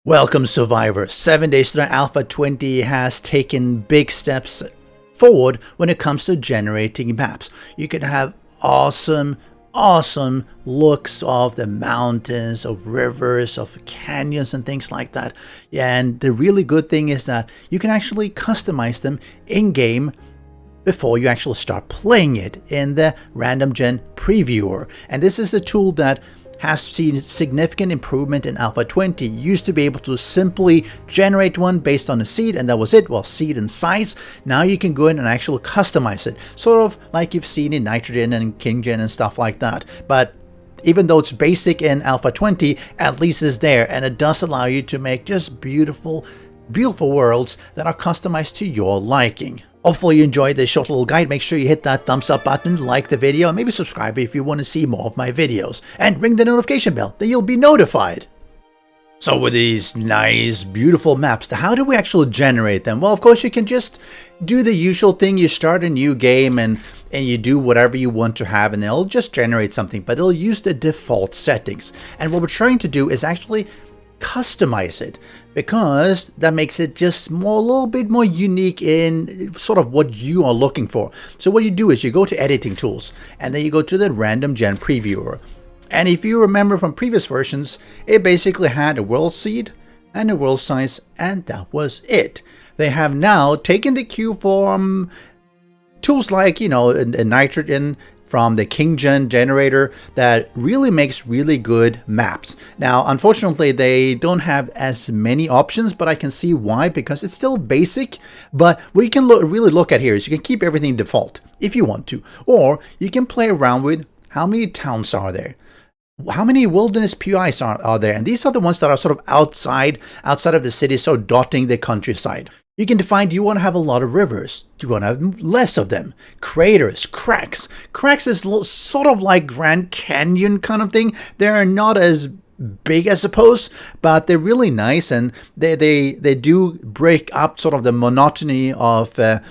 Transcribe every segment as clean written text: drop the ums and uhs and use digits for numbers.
Welcome Survivor. 7 days to the Alpha 20 has taken big steps forward when it comes to generating maps. You can have awesome looks of the mountains, of rivers, of canyons and things like that. And the really good thing is that you can actually customize them in-game before you actually start playing it in the Random Gen Previewer. And this is a tool that has seen significant improvement in Alpha 20. You used to be able to simply generate one based on a seed and that was it, well, seed and size. Now you can go in and actually customize it, sort of like you've seen in Nitrogen and KingGen and stuff like that. But even though it's basic in Alpha 20, at least it's there, and it does allow you to make just beautiful worlds that are customized to your liking. Hopefully you enjoyed this short little guide. Make sure you hit that thumbs up button, like the video, and maybe subscribe if you want to see more of my videos. And ring the notification bell, then you'll be notified. So with these nice, beautiful maps, how do we actually generate them? Well, of course, you can just do the usual thing. You start a new game and you do whatever you want to have, and it'll just generate something, but it'll use the default settings. And what we're trying to do is actually customize it, because that makes it just a little bit more unique in sort of what you are looking for. So what you do is you go to editing tools and then you go to the Random Gen Previewer. And if you remember from previous versions, it basically had a world seed and a world size, and that was it. They have now taken the cue from tools like, a Nitrogen from the KingGen generator that really makes really good maps. Now, unfortunately, they don't have as many options, but I can see why, because it's still basic. But what you can really look at here is you can keep everything default if you want to, or you can play around with how many towns are there, how many wilderness POIs are there, and these are the ones that are sort of outside of the city, so dotting the countryside. You can define, do you want to have a lot of rivers? Do you want to have less of them? Craters, cracks. Cracks is sort of like Grand Canyon kind of thing. They're not as big, I suppose, but they're really nice, and they do break up sort of the monotony of the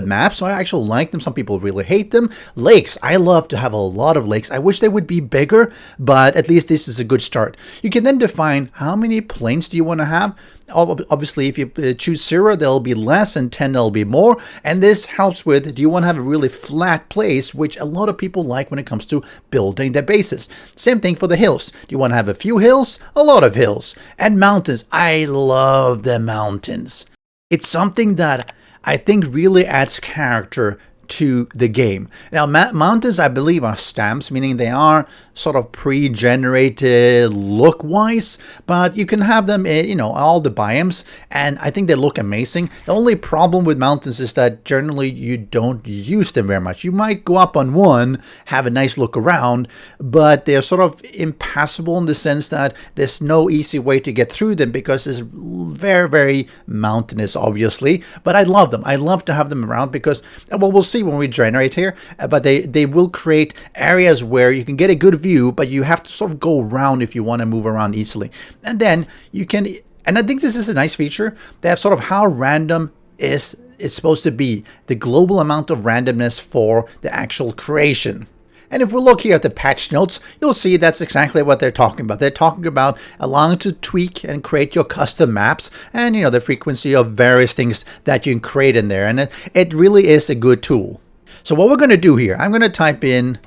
map. So I actually like them. Some people really hate them. Lakes, I love to have a lot of lakes. I wish they would be bigger, but at least this is a good start. You can then define how many plains do you want to have. Obviously, if you choose 0, there'll be less, and 10, there'll be more. And this helps with, do you want to have a really flat place, which a lot of people like when it comes to building their bases. Same thing for the hills. Do you want to have a few hills, a lot of hills? And mountains, I love the mountains. It's something that I think really adds character to the game. Now, mountains, I believe, are stamps, meaning they are sort of pre-generated look-wise, but you can have them in, all the biomes, and I think they look amazing. The only problem with mountains is that generally you don't use them very much. You might go up on one, have a nice look around, but they're sort of impassable in the sense that there's no easy way to get through them because it's very, very mountainous, obviously, but I love them. I love to have them around because, well, we'll see when we generate here, but they will create areas where you can get a good view, but you have to sort of go around if you want to move around easily. And then you can, and I think this is a nice feature, they have sort of how random it's supposed to be, the global amount of randomness for the actual creation. And if we look here at the patch notes, you'll see that's exactly what they're talking about. They're talking about allowing to tweak and create your custom maps and, the frequency of various things that you can create in there. And it really is a good tool. So what we're going to do here, I'm going to type in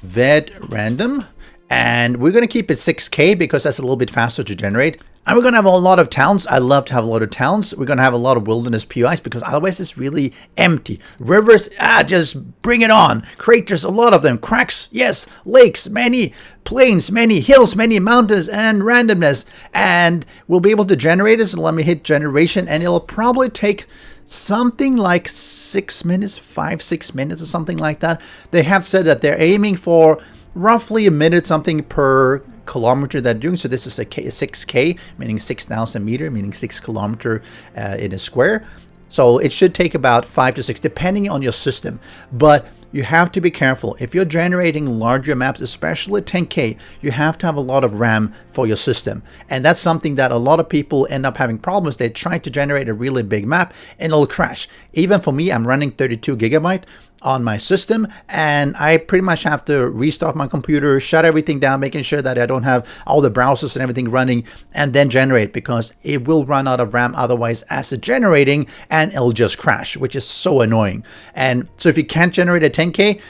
Random, and we're going to keep it 6K because that's a little bit faster to generate. And we're going to have a lot of towns. I love to have a lot of towns. We're going to have a lot of wilderness POIs because otherwise it's really empty. Rivers, just bring it on. Craters, a lot of them. Cracks, yes. Lakes, many. Plains, many. Hills, many. Mountains, and randomness. And we'll be able to generate this. Let me hit generation, and it'll probably take something like 6 minutes, 5-6 minutes or something like that. They have said that they're aiming for roughly a minute something per kilometer they're doing. So this is a 6K, meaning 6,000 meter, meaning 6 kilometer in a square. So it should take about 5 to 6, depending on your system. But you have to be careful. If you're generating larger maps, especially 10K, you have to have a lot of RAM for your system. And that's something that a lot of people end up having problems. They try to generate a really big map and it'll crash. Even for me, I'm running 32 gigabyte. on my system, and I pretty much have to restart my computer, shut everything down, making sure that I don't have all the browsers and everything running, and then generate, because it will run out of RAM otherwise as it's generating, and it'll just crash, which is so annoying. And so if you can't generate a 10K,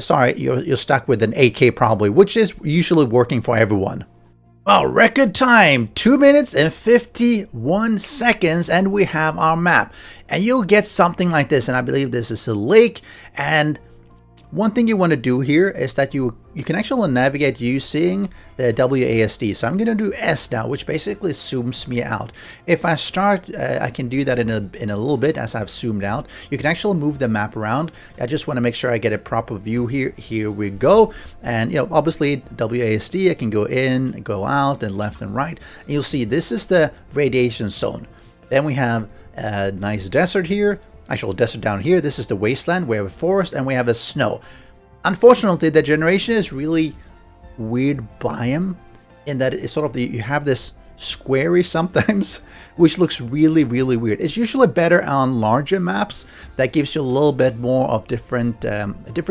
sorry, you're stuck with an 8K probably, which is usually working for everyone. Well, record time, 2 minutes and 51 seconds, and we have our map. And you'll get something like this, and I believe this is a lake. And one thing you want to do here is that you can actually navigate using the WASD. So I'm going to do S now, which basically zooms me out. If I start, I can do that in a little bit as I've zoomed out. You can actually move the map around. I just want to make sure I get a proper view here. Here we go. And obviously WASD, I can go in, go out, and left and right. And you'll see this is the radiation zone. Then we have a nice desert here. Actual desert down here. This is the wasteland. We have a forest and we have a snow. Unfortunately, the generation is really weird biome in that it's sort of you have this squarey sometimes, which looks really, really weird. It's usually better on larger maps that gives you a little bit more of different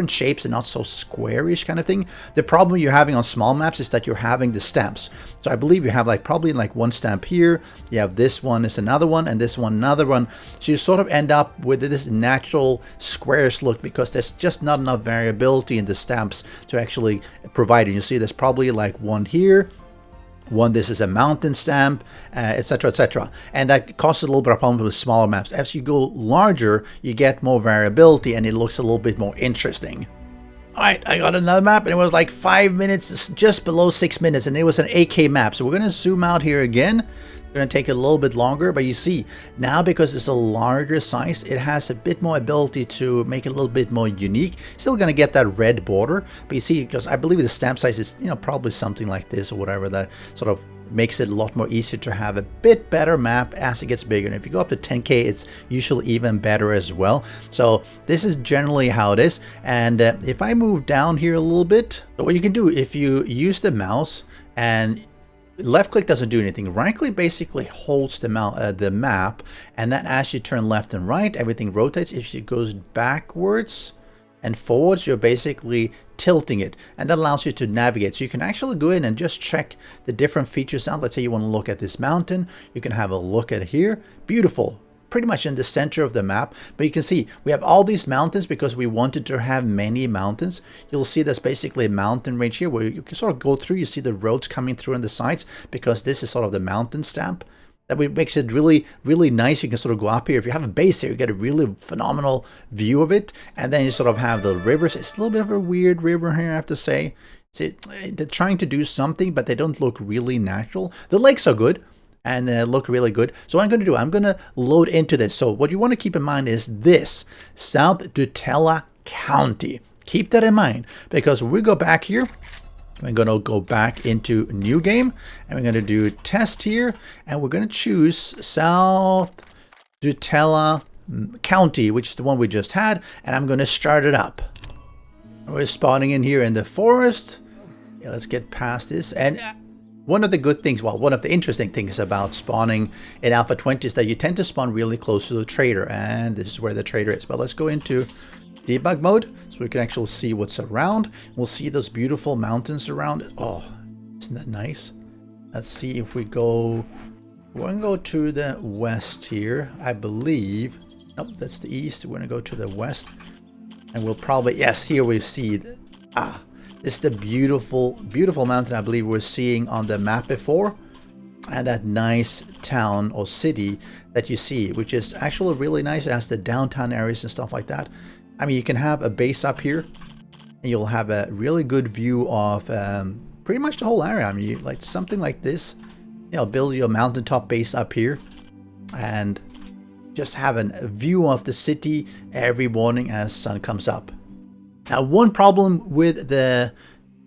shapes and not so squarish kind of thing. The problem you're having on small maps is that you're having the stamps. So I believe you have probably one stamp here, you have this one is another one, and this one another one. So you sort of end up with this natural squarish look because there's just not enough variability in the stamps to actually provide it. You see there's probably one here, one, this is a mountain stamp, etc, etc, and that causes a little bit of problem with smaller maps. As you go larger, you get more variability and it looks a little bit more interesting. All right, I got another map and it was 5 minutes, just below 6 minutes, and it was an 8K map. So we're going to zoom out here again. It's going to take a little bit longer, but you see now because it's a larger size, it has a bit more ability to make it a little bit more unique. Still going to get that red border, but you see, because I believe the stamp size is probably something like this or whatever, that sort of makes it a lot more easier to have a bit better map as it gets bigger. And if you go up to 10K, it's usually even better as well. So this is generally how it is. And if I move down here a little bit, what you can do if you use the mouse and left click doesn't do anything. Right click basically holds the map, and then as you turn left and right, everything rotates. If it goes backwards and forwards, you're basically tilting it, and that allows you to navigate. So you can actually go in and just check the different features out. Let's say you want to look at this mountain. You can have a look at here. Beautiful. Pretty much in the center of the map, but you can see we have all these mountains because we wanted to have many mountains. You'll see there's basically a mountain range here where you can sort of go through. You see the roads coming through on the sides because this is sort of the mountain stamp. That makes it really, really nice. You can sort of go up here. If you have a base here, you get a really phenomenal view of it. And then you sort of have the rivers. It's a little bit of a weird river here, I have to say. See, they're trying to do something, but they don't look really natural. The lakes are good and look really good. So what I'm going to do, I'm going to load into this. So what you want to keep in mind is this, South Dutella County. Keep that in mind, because when we go back here, we're going to go back into new game, and we're going to do test here, and we're going to choose South Dutella County, which is the one we just had, and I'm going to start it up. We're spawning in here in the forest. Yeah, let's get past this. And one of the good things, well, one of the interesting things about spawning in Alpha 20 is that you tend to spawn really close to the trader, and this is where the trader is. But let's go into debug mode so we can actually see what's around. We'll see those beautiful mountains around. Oh, isn't that nice? Let's see if we go, we're going to go to the west here, I believe. Nope, that's the east. We're going to go to the west, and we'll probably, yes, here we see, this is the beautiful, beautiful mountain I believe we're seeing on the map before. And that nice town or city that you see, which is actually really nice. It has the downtown areas and stuff like that. I mean, you can have a base up here, and you'll have a really good view of pretty much the whole area. I mean, like something like this, build your mountaintop base up here, and just have a view of the city every morning as sun comes up. Now, one problem with the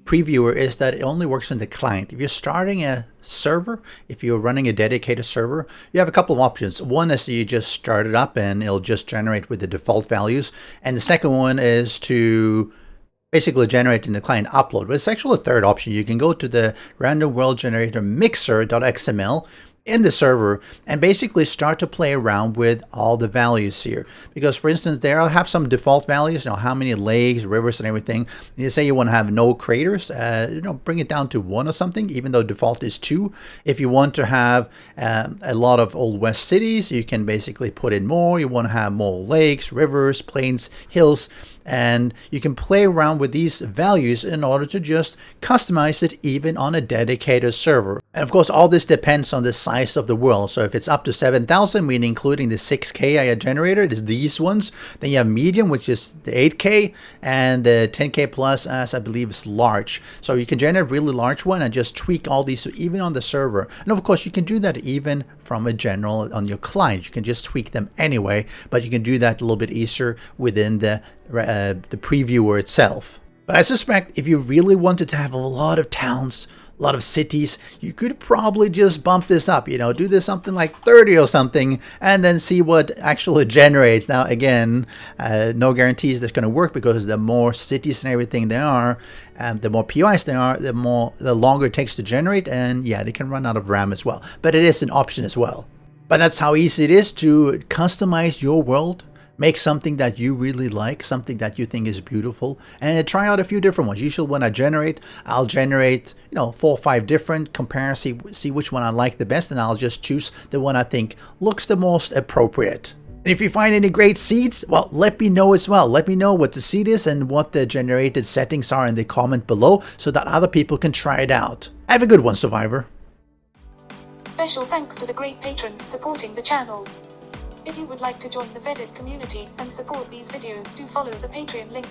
previewer is that it only works on the client. If you're starting a server, if you're running a dedicated server, you have a couple of options. One is you just start it up and it'll just generate with the default values. And the second one is to basically generate in the client upload. But it's actually a third option. You can go to the random world generator mixer.xml, in the server and basically start to play around with all the values here. Because for instance, there I'll have some default values, how many lakes, rivers and everything. And you say you want to have no craters, bring it down to 1 or something, even though default is 2. If you want to have a lot of Old West cities, you can basically put in more. You want to have more lakes, rivers, plains, hills, and you can play around with these values in order to just customize it even on a dedicated server. And of course, all this depends on the size of the world. So if it's up to 7,000, meaning including the 6K I generated, is these ones. Then you have medium, which is the 8K, and the 10K plus, as I believe, is large. So you can generate a really large one and just tweak all these even on the server. And of course, you can do that even from a general on your client. You can just tweak them anyway, but you can do that a little bit easier within the previewer itself. But I suspect if you really wanted to have a lot of towns, a lot of cities, you could probably just bump this up, do this something like 30 or something, and then see what actually generates. Now again, no guarantees that's going to work, because the more cities and everything there are, the more POIs there are, the longer it takes to generate, and yeah, they can run out of RAM as well. But it is an option as well. But that's how easy it is to customize your world. Make something that you really like, something that you think is beautiful, and try out a few different ones. Usually when I generate, I'll generate 4 or 5 different, compare, see which one I like the best, and I'll just choose the one I think looks the most appropriate. And if you find any great seeds, well, let me know as well. Let me know what the seed is and what the generated settings are in the comment below, so that other people can try it out. Have a good one, Survivor. Special thanks to the great patrons supporting the channel. If you would like to join the Vedui community and support these videos, do follow the Patreon link.